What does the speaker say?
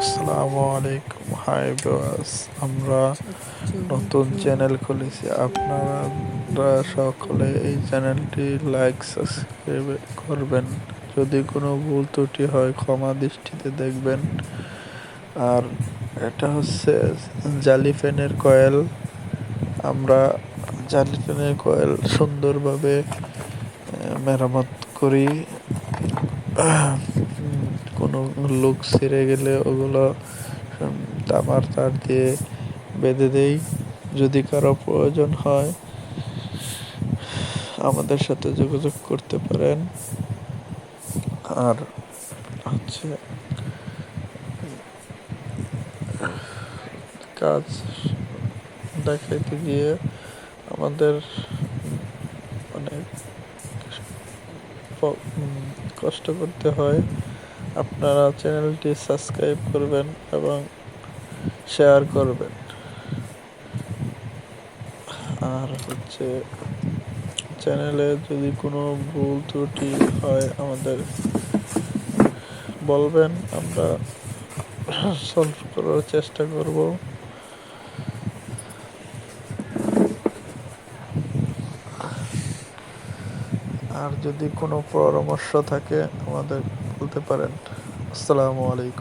আসসালামু আলাইকুম, hi viewers. আমরা নতুন চ্যানেল খুলেছি। আপনারা সকলে এই চ্যানেলটি লাইক সাবস্ক্রাইব করবেন। যদি কোনো ভুল ত্রুটি হয় ক্ষমা দৃষ্টিতে দেখবেন। আর এটা হচ্ছে জালি ফ্যানের কয়েল। আমরা জালি ফ্যানের কয়েল সুন্দরভাবে মেরামত করি। কোনো লুক ছিঁড়ে গেলে ওগুলো তামার তার দিয়ে বেঁধে দেই। যদি কারো প্রয়োজন হয় আমাদের সাথে যোগাযোগ করতে পারেন। আর হচ্ছে কাজ দেখাইতে গিয়ে আমাদের অনেক কষ্ট করতে হয়। আপনারা চ্যানেলটি সাবস্ক্রাইব করবেন এবং শেয়ার করবেন। আর হচ্ছে চ্যানেলে যদি কোনো ভুল ত্রুটি হয় আমাদের বলবেন, আমরা সলভ করার চেষ্টা করব। আর যদি কোনো পরামর্শ থাকে আমাদের বলতে পারেন। আসসালামু আলাইকুম।